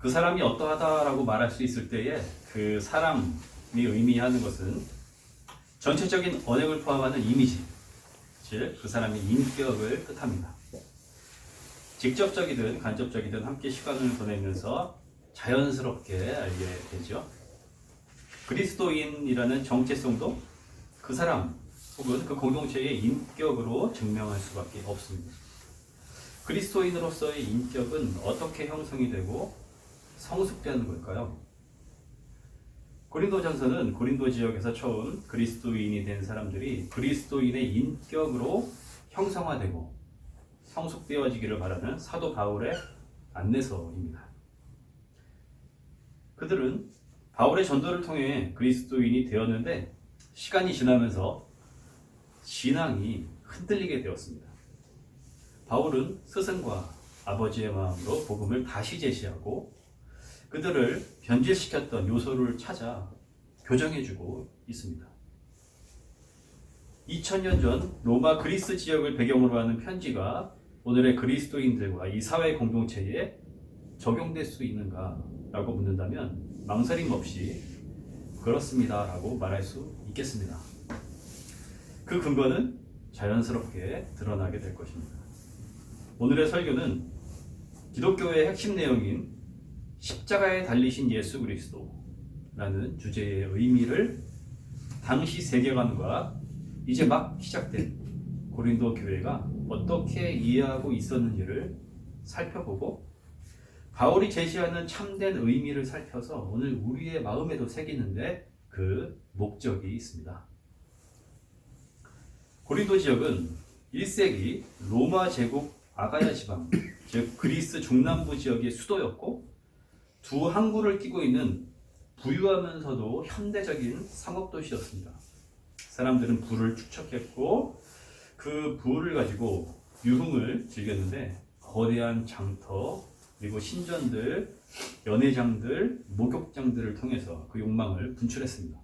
그 사람이 어떠하다라고 말할 수 있을 때에 그 사람이 의미하는 것은 전체적인 언행을 포함하는 이미지, 즉 그 사람의 인격을 뜻합니다. 직접적이든 간접적이든 함께 시간을 보내면서 자연스럽게 알게 되죠. 그리스도인이라는 정체성도 그 사람 혹은 그 공동체의 인격으로 증명할 수밖에 없습니다. 그리스도인으로서의 인격은 어떻게 형성이 되고 성숙되는 걸까요? 고린도전서는 고린도 지역에서 처음 그리스도인이 된 사람들이 그리스도인의 인격으로 형성화되고 성숙되어지기를 바라는 사도 바울의 안내서입니다. 그들은 바울의 전도를 통해 그리스도인이 되었는데 시간이 지나면서 신앙이 흔들리게 되었습니다. 바울은 스승과 아버지의 마음으로 복음을 다시 제시하고 그들을 변질시켰던 요소를 찾아 교정해주고 있습니다. 2000년 전 로마 그리스 지역을 배경으로 하는 편지가 오늘의 그리스도인들과 이 사회 공동체에 적용될 수 있는가 라고 묻는다면 망설임 없이 그렇습니다 라고 말할 수 있겠습니다. 그 근거는 자연스럽게 드러나게 될 것입니다. 오늘의 설교는 기독교의 핵심 내용인 십자가에 달리신 예수 그리스도라는 주제의 의미를 당시 세계관과 이제 막 시작된 고린도 교회가 어떻게 이해하고 있었는지를 살펴보고 바울이 제시하는 참된 의미를 살펴서 오늘 우리의 마음에도 새기는데 그 목적이 있습니다. 고린도 지역은 1세기 로마 제국 아가야 지방, 즉 그리스 중남부 지역의 수도였고 두 항구를 끼고 있는 부유하면서도 현대적인 상업도시였습니다. 사람들은 부를 축적했고 그 부를 가지고 유흥을 즐겼는데 거대한 장터, 그리고 신전들, 연회장들, 목욕장들을 통해서 그 욕망을 분출했습니다.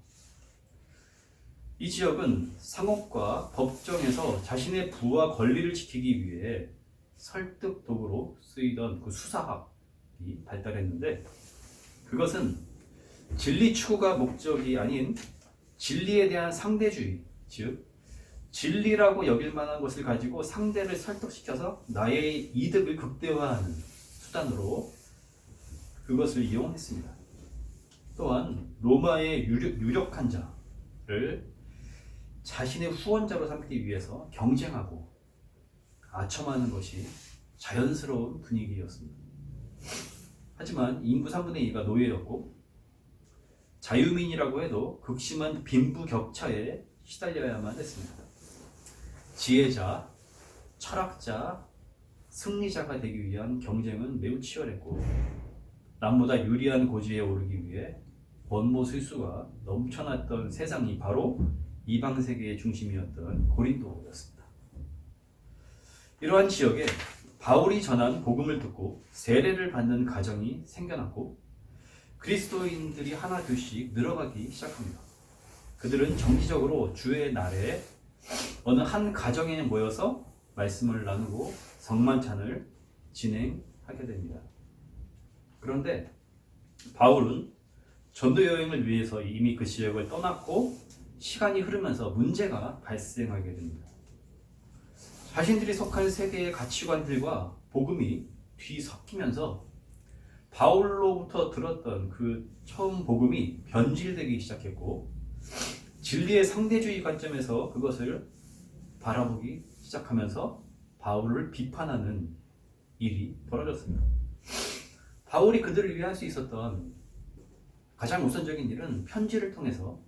이 지역은 상업과 법정에서 자신의 부와 권리를 지키기 위해 설득 도구로 쓰이던 그 수사학이 발달했는데 그것은 진리 추구가 목적이 아닌 진리에 대한 상대주의, 즉 진리라고 여길 만한 것을 가지고 상대를 설득시켜서 나의 이득을 극대화하는 수단으로 그것을 이용했습니다. 또한 로마의 유력한 자를 자신의 후원자로 삼기 위해서 경쟁하고 아첨하는 것이 자연스러운 분위기였습니다. 하지만 인구 3분의 2가 노예였고 자유민이라고 해도 극심한 빈부격차에 시달려야만 했습니다. 지혜자, 철학자, 승리자가 되기 위한 경쟁은 매우 치열했고 남보다 유리한 고지에 오르기 위해 권모술수가 넘쳐났던 세상이 바로 이방세계의 중심이었던 고린도였습니다. 이러한 지역에 바울이 전한 복음을 듣고 세례를 받는 가정이 생겨났고 그리스도인들이 하나 둘씩 늘어가기 시작합니다. 그들은 정기적으로 주의 날에 어느 한 가정에 모여서 말씀을 나누고 성만찬을 진행하게 됩니다. 그런데 바울은 전도 여행을 위해서 이미 그 지역을 떠났고 시간이 흐르면서 문제가 발생하게 됩니다. 자신들이 속한 세계의 가치관들과 복음이 뒤섞이면서 바울로부터 들었던 그 처음 복음이 변질되기 시작했고 진리의 상대주의 관점에서 그것을 바라보기 시작하면서 바울을 비판하는 일이 벌어졌습니다. 바울이 그들을 위해 할 수 있었던 가장 우선적인 일은 편지를 통해서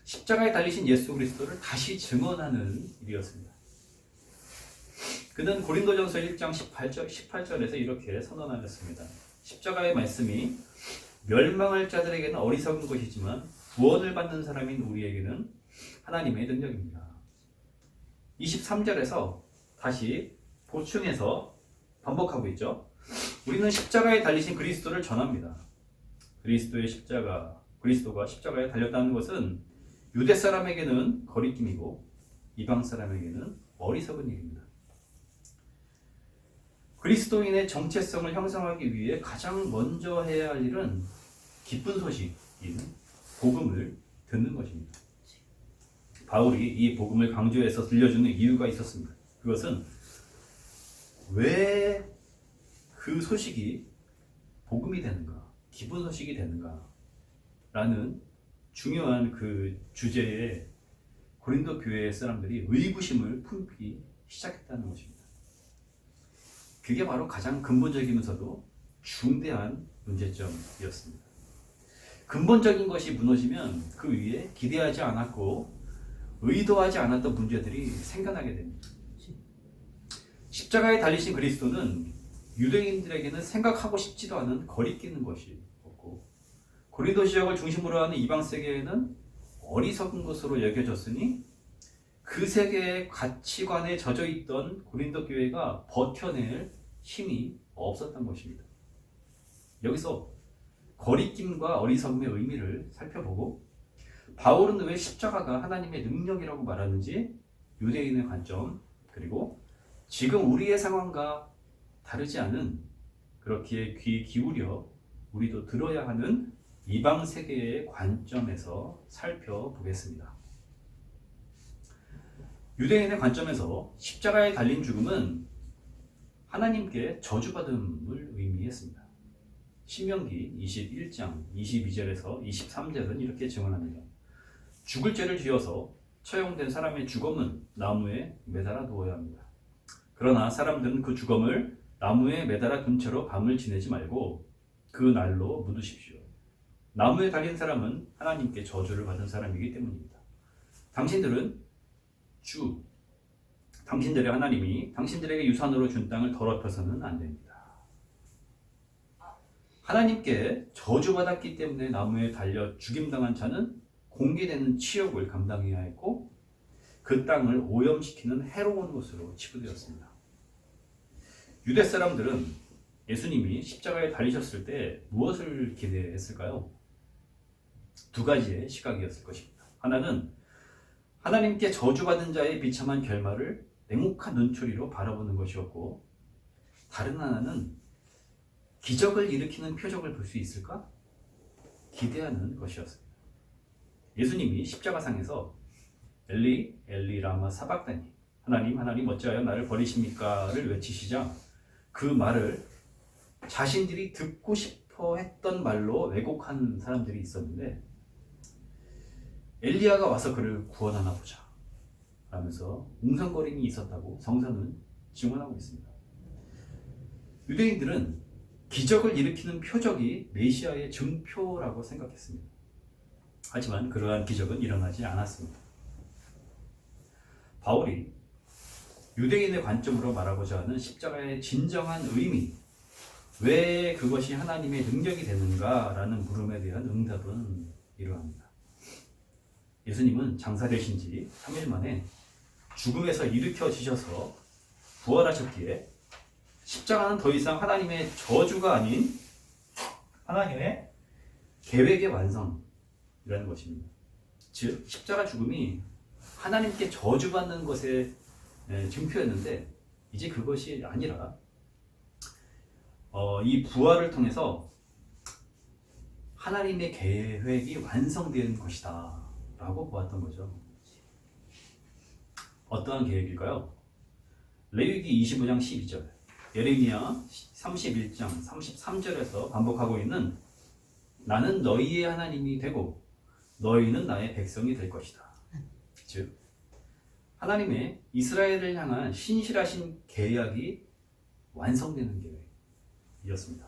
십자가에 달리신 예수 그리스도를 다시 증언하는 일이었습니다. 그는 고린도전서 1장 18절에서 이렇게 선언하였습니다. 십자가의 말씀이 멸망할 자들에게는 어리석은 것이지만 구원을 받는 사람인 우리에게는 하나님의 능력입니다. 23절에서 다시 보충해서 반복하고 있죠. 우리는 십자가에 달리신 그리스도를 전합니다. 그리스도가 십자가에 달렸다는 것은 유대 사람에게는 거리낌이고 이방 사람에게는 어리석은 일입니다. 그리스도인의 정체성을 형성하기 위해 가장 먼저 해야 할 일은 기쁜 소식인 복음을 듣는 것입니다. 바울이 이 복음을 강조해서 들려주는 이유가 있었습니다. 그것은 왜 그 소식이 복음이 되는가, 기쁜 소식이 되는가 라는 중요한 그 주제에 고린도 교회 사람들이 의구심을 품기 시작했다는 것입니다. 그게 바로 가장 근본적이면서도 중대한 문제점이었습니다. 근본적인 것이 무너지면 그 위에 기대하지 않았고 의도하지 않았던 문제들이 생겨나게 됩니다. 십자가에 달리신 그리스도는 유대인들에게는 생각하고 싶지도 않은 거리끼는 것이었고, 고린도 지역을 중심으로 하는 이방 세계에는 어리석은 것으로 여겨졌으니 그 세계의 가치관에 젖어 있던 고린도 교회가 버텨낼 힘이 없었던 것입니다. 여기서 거리낌과 어리석음의 의미를 살펴보고, 바울은 왜 십자가가 하나님의 능력이라고 말하는지 유대인의 관점, 그리고 지금 우리의 상황과 다르지 않은, 그렇기에 귀 기울여 우리도 들어야 하는 이방 세계의 관점에서 살펴보겠습니다. 유대인의 관점에서 십자가에 달린 죽음은 하나님께 저주받음을 의미했습니다. 신명기 21장 22절에서 23절은 이렇게 증언합니다. 죽을 죄를 지어서 처형된 사람의 주검은 나무에 매달아 두어야 합니다. 그러나 사람들은 그 주검을 나무에 매달아 둔 채로 밤을 지내지 말고 그 날로 묻으십시오. 나무에 달린 사람은 하나님께 저주를 받은 사람이기 때문입니다. 당신들은 당신들의 하나님이 당신들에게 유산으로 준 땅을 더럽혀서는 안 됩니다. 하나님께 저주받았기 때문에 나무에 달려 죽임당한 자는 공개되는 치욕을 감당해야 했고, 그 땅을 오염시키는 해로운 것으로 치부되었습니다. 유대 사람들은 예수님이 십자가에 달리셨을 때 무엇을 기대했을까요? 두 가지의 시각이었을 것입니다. 하나는 하나님께 저주받은 자의 비참한 결말을 냉혹한 눈초리로 바라보는 것이었고, 다른 하나는 기적을 일으키는 표적을 볼 수 있을까? 기대하는 것이었습니다. 예수님이 십자가상에서 엘리 엘리 라마 사박다니, 하나님 하나님 어찌하여 나를 버리십니까를 외치시자 그 말을 자신들이 듣고 싶어 했던 말로 왜곡한 사람들이 있었는데, 엘리야가 와서 그를 구원하나 보자 라면서 웅성거림이 있었다고 성서는 증언하고 있습니다. 유대인들은 기적을 일으키는 표적이 메시아의 증표라고 생각했습니다. 하지만 그러한 기적은 일어나지 않았습니다. 바울이 유대인의 관점으로 말하고자 하는 십자가의 진정한 의미, 왜 그것이 하나님의 능력이 되는가라는 물음에 대한 응답은 이러합니다. 예수님은 장사되신 지 3일 만에 죽음에서 일으켜지셔서 부활하셨기에 십자가는 더 이상 하나님의 저주가 아닌 하나님의 계획의 완성이라는 것입니다. 즉 십자가 죽음이 하나님께 저주받는 것의 증표였는데, 이제 그것이 아니라 이 부활을 통해서 하나님의 계획이 완성된 것이다 라고 보았던 거죠. 어떠한 계획일까요? 레위기 25장 12절, 예레미야 31장 33절에서 반복하고 있는 나는 너희의 하나님이 되고 너희는 나의 백성이 될 것이다. 즉 하나님의 이스라엘을 향한 신실하신 계약이 완성되는 계획이었습니다.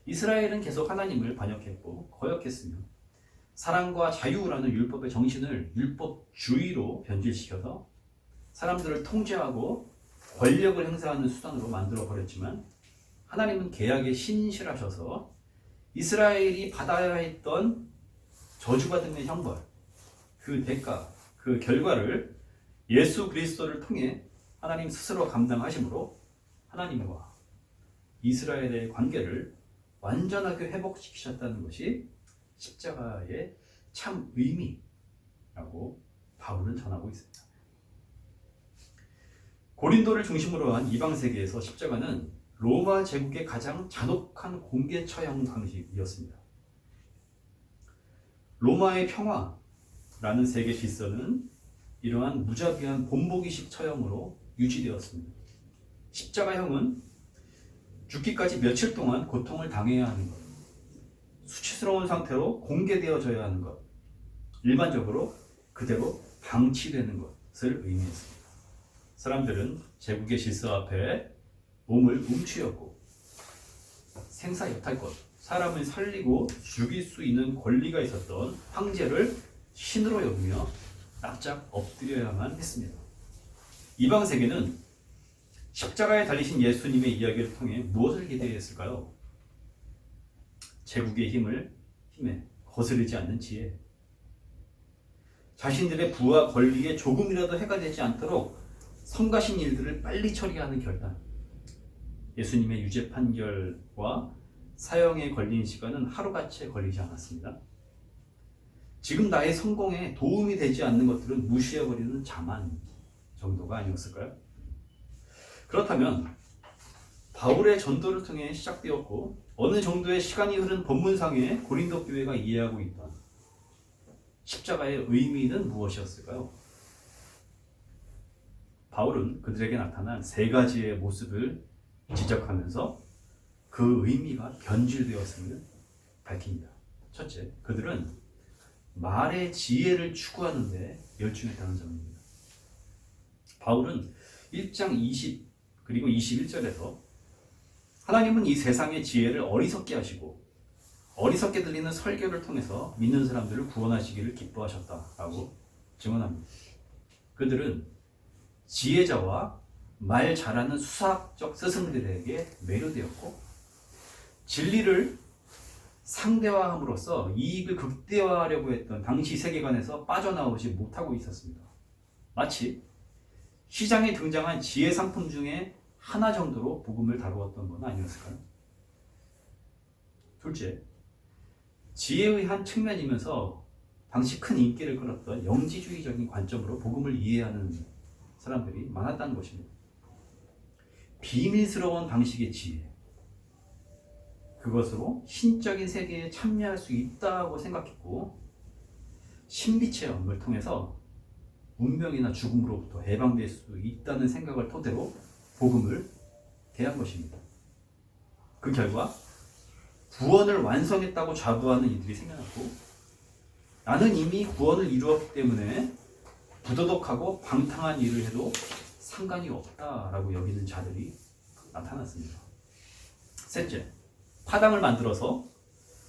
이스라엘은 계속 하나님을 반역했고 거역했으며 사랑과 자유라는 율법의 정신을 율법주의로 변질시켜서 사람들을 통제하고 권력을 행사하는 수단으로 만들어 버렸지만, 하나님은 계약에 신실하셔서 이스라엘이 받아야 했던 저주받음의 형벌, 그 대가, 그 결과를 예수 그리스도를 통해 하나님 스스로 감당하심으로 하나님과 이스라엘의 관계를 완전하게 회복시키셨다는 것이 십자가의 참 의미라고 바울은 전하고 있습니다. 고린도를 중심으로 한 이방 세계에서 십자가는 로마 제국의 가장 잔혹한 공개 처형 방식이었습니다. 로마의 평화라는 세계 질서는 이러한 무자비한 본보기식 처형으로 유지되었습니다. 십자가형은 죽기까지 며칠 동안 고통을 당해야 하는 것, 수치스러운 상태로 공개되어져야 하는 것, 일반적으로 그대로 방치되는 것을 의미했습니다. 사람들은 제국의 질서 앞에 몸을 움츠렸고 생사여탈권, 사람을 살리고 죽일 수 있는 권리가 있었던 황제를 신으로 여기며 납작 엎드려야만 했습니다. 이방 세계는 십자가에 달리신 예수님의 이야기를 통해 무엇을 기대했을까요? 제국의 힘에 거스르지 않는 지혜, 자신들의 부와 권리에 조금이라도 해가 되지 않도록 성가신 일들을 빨리 처리하는 결단, 예수님의 유죄 판결과 사형에 걸린 시간은 하루같이 걸리지 않았습니다. 지금 나의 성공에 도움이 되지 않는 것들은 무시해버리는 자만 정도가 아니었을까요? 그렇다면 바울의 전도를 통해 시작되었고 어느 정도의 시간이 흐른 본문상의 고린도 교회가 이해하고 있던 십자가의 의미는 무엇이었을까요? 바울은 그들에게 나타난 세 가지의 모습을 지적하면서 그 의미가 변질되었음을 밝힙니다. 첫째, 그들은 말의 지혜를 추구하는 데 열중했다는 점입니다. 바울은 1장 20 그리고 21절에서 하나님은 이 세상의 지혜를 어리석게 하시고 어리석게 들리는 설교를 통해서 믿는 사람들을 구원하시기를 기뻐하셨다라고 증언합니다. 그들은 지혜자와 말 잘하는 수학적 스승들에게 매료되었고 진리를 상대화함으로써 이익을 극대화하려고 했던 당시 세계관에서 빠져나오지 못하고 있었습니다. 마치 시장에 등장한 지혜 상품 중에 하나 정도로 복음을 다루었던 건 아니었을까요? 둘째, 지혜의 한 측면이면서 당시 큰 인기를 끌었던 영지주의적인 관점으로 복음을 이해하는 사람들이 많았다는 것입니다. 비밀스러운 방식의 지혜, 그것으로 신적인 세계에 참여할 수 있다고 생각했고 신비체험을 통해서 운명이나 죽음으로부터 해방될 수 있다는 생각을 토대로 복음을 대한 것입니다. 그 결과 구원을 완성했다고 자부하는 이들이 생겨났고 나는 이미 구원을 이루었기 때문에 부도덕하고 방탕한 일을 해도 상관이 없다라고 여기는 자들이 나타났습니다. 셋째, 파당을 만들어서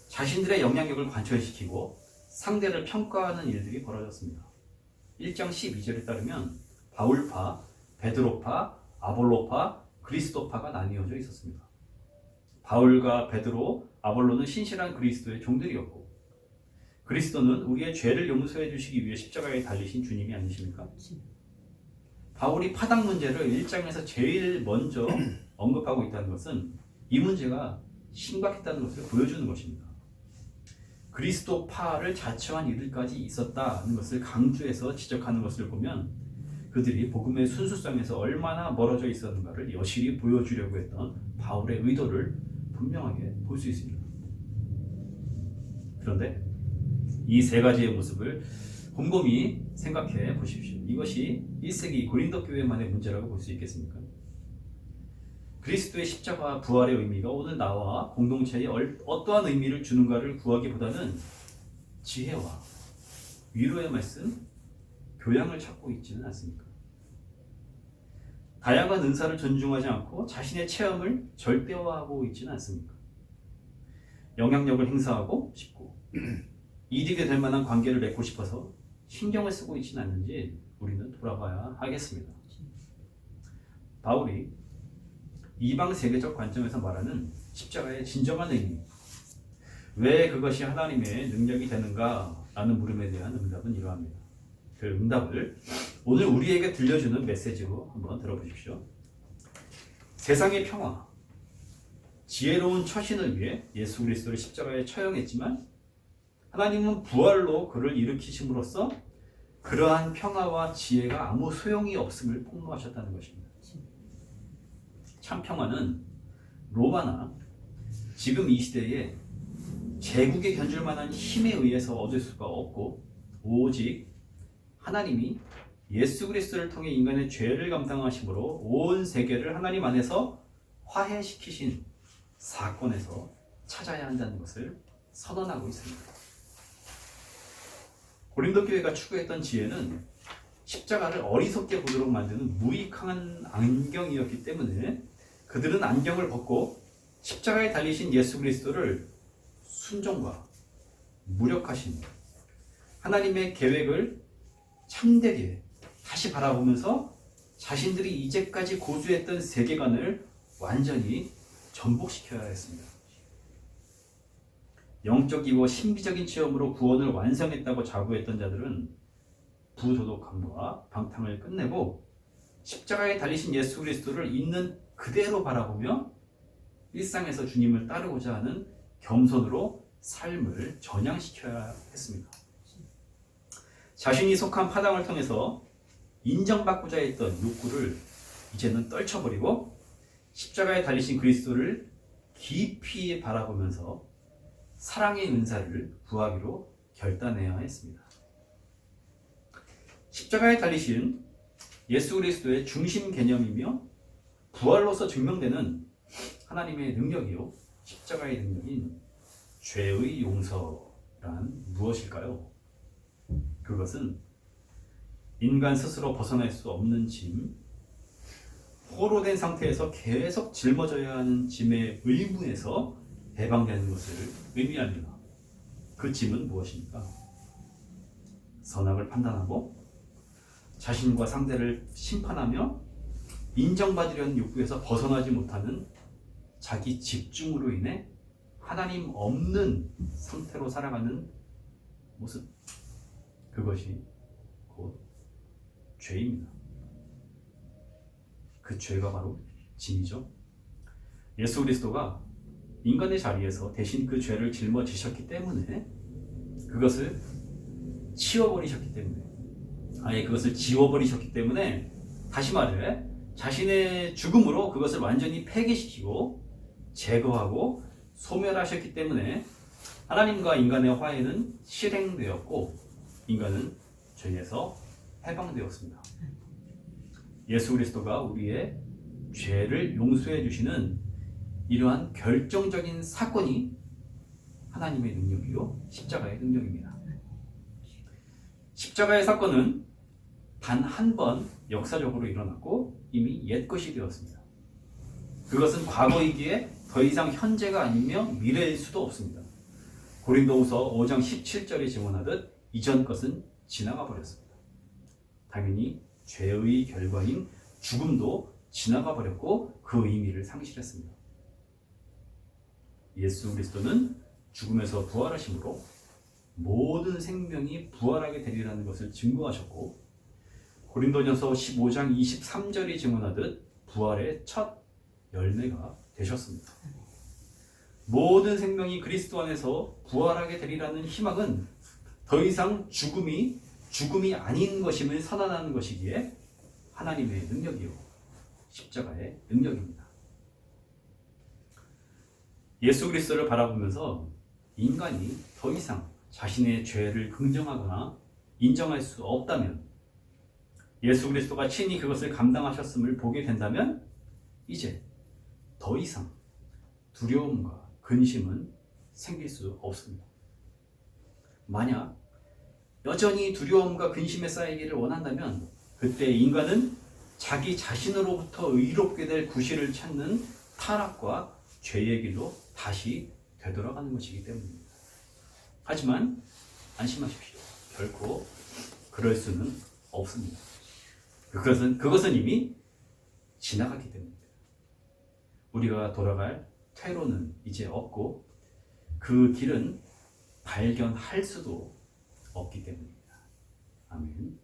자신들의 영향력을 관철시키고 상대를 평가하는 일들이 벌어졌습니다. 1장 12절에 따르면 바울파, 베드로파, 아볼로파, 그리스도파가 나뉘어져 있었습니다. 바울과 베드로, 아볼로는 신실한 그리스도의 종들이었고 그리스도는 우리의 죄를 용서해 주시기 위해 십자가에 달리신 주님이 아니십니까? 바울이 파당 문제를 1장에서 제일 먼저 언급하고 있다는 것은 이 문제가 심각했다는 것을 보여주는 것입니다. 그리스도파를 자처한 이들까지 있었다는 것을 강조해서 지적하는 것을 보면 그들이 복음의 순수성에서 얼마나 멀어져 있었는가를 여실히 보여주려고 했던 바울의 의도를 분명하게 볼 수 있습니다. 그런데 이 세 가지의 모습을 곰곰이 생각해 보십시오. 이것이 1세기 고린도 교회만의 문제라고 볼 수 있겠습니까? 그리스도의 십자가 부활의 의미가 오늘 나와 공동체에 어떠한 의미를 주는가를 구하기보다는 지혜와 위로의 말씀, 교양을 찾고 있지는 않습니까? 다양한 은사를 존중하지 않고 자신의 체험을 절대화하고 있지는 않습니까? 영향력을 행사하고 싶고 이득이 될 만한 관계를 맺고 싶어서 신경을 쓰고 있지는 않는지 우리는 돌아봐야 하겠습니다. 바울이 이방 세계적 관점에서 말하는 십자가의 진정한 의미, 왜 그것이 하나님의 능력이 되는가 라는 물음에 대한 응답은 이러합니다. 그 응답을 오늘 우리에게 들려주는 메시지로 한번 들어보십시오. 세상의 평화, 지혜로운 처신을 위해 예수 그리스도를 십자가에 처형했지만 하나님은 부활로 그를 일으키심으로써 그러한 평화와 지혜가 아무 소용이 없음을 폭로하셨다는 것입니다. 참 평화는 로마나 지금 이 시대에 제국에 견줄 만한 힘에 의해서 얻을 수가 없고, 오직 하나님이 예수 그리스도를 통해 인간의 죄를 감당하심으로 온 세계를 하나님 안에서 화해시키신 사건에서 찾아야 한다는 것을 선언하고 있습니다. 고린도 교회가 추구했던 지혜는 십자가를 어리석게 보도록 만드는 무익한 안경이었기 때문에 그들은 안경을 벗고 십자가에 달리신 예수 그리스도를 순종과 무력하신 하나님의 계획을 참되게 다시 바라보면서 자신들이 이제까지 고수했던 세계관을 완전히 전복시켜야 했습니다. 영적이고 신비적인 체험으로 구원을 완성했다고 자부했던 자들은 부도덕함과 방탕을 끝내고 십자가에 달리신 예수 그리스도를 있는 그대로 바라보며 일상에서 주님을 따르고자 하는 겸손으로 삶을 전향시켜야 했습니다. 자신이 속한 파당을 통해서 인정받고자 했던 욕구를 이제는 떨쳐버리고 십자가에 달리신 그리스도를 깊이 바라보면서 사랑의 은사를 구하기로 결단해야 했습니다. 십자가에 달리신 예수 그리스도의 중심 개념이며 부활로서 증명되는 하나님의 능력이요, 십자가의 능력인 죄의 용서란 무엇일까요? 그것은 인간 스스로 벗어날 수 없는 짐, 포로된 상태에서 계속 짊어져야 하는 짐의 의무에서 해방되는 것을 의미합니다. 그 짐은 무엇입니까? 선악을 판단하고 자신과 상대를 심판하며 인정받으려는 욕구에서 벗어나지 못하는 자기 집중으로 인해 하나님 없는 상태로 살아가는 모습, 그것이 곧 죄입니다. 그 죄가 바로 짐이죠. 예수 그리스도가 인간의 자리에서 대신 그 죄를 짊어지셨기 때문에, 그것을 치워버리셨기 때문에, 아예 그것을 지워버리셨기 때문에, 다시 말해 자신의 죽음으로 그것을 완전히 폐기시키고 제거하고 소멸하셨기 때문에 하나님과 인간의 화해는 실행되었고 인간은 죄에서 해방되었습니다. 예수 그리스도가 우리의 죄를 용서해 주시는 이러한 결정적인 사건이 하나님의 능력이요, 십자가의 능력입니다. 십자가의 사건은 단 한 번 역사적으로 일어났고 이미 옛것이 되었습니다. 그것은 과거이기에 더 이상 현재가 아니며 미래일 수도 없습니다. 고린도후서 5장 17절에 증언하듯 이전 것은 지나가 버렸습니다. 당연히 죄의 결과인 죽음도 지나가 버렸고 그 의미를 상실했습니다. 예수 그리스도는 죽음에서 부활하심으로 모든 생명이 부활하게 되리라는 것을 증거하셨고, 고린도전서 15장 23절이 증언하듯 부활의 첫 열매가 되셨습니다. 모든 생명이 그리스도 안에서 부활하게 되리라는 희망은 더 이상 죽음이 아닌 것임을 선언하는 것이기에 하나님의 능력이요, 십자가의 능력입니다. 예수 그리스도를 바라보면서 인간이 더 이상 자신의 죄를 긍정하거나 인정할 수 없다면, 예수 그리스도가 친히 그것을 감당하셨음을 보게 된다면 이제 더 이상 두려움과 근심은 생길 수 없습니다. 만약 여전히 두려움과 근심에 쌓이기를 원한다면 그때 인간은 자기 자신으로부터 의롭게 될 구실을 찾는 타락과 죄의 길로 다시 되돌아가는 것이기 때문입니다. 하지만 안심하십시오. 결코 그럴 수는 없습니다. 그것은 이미 지나갔기 때문입니다. 우리가 돌아갈 퇴로는 이제 없고 그 길은 발견할 수도 없기 때문입니다. 아멘.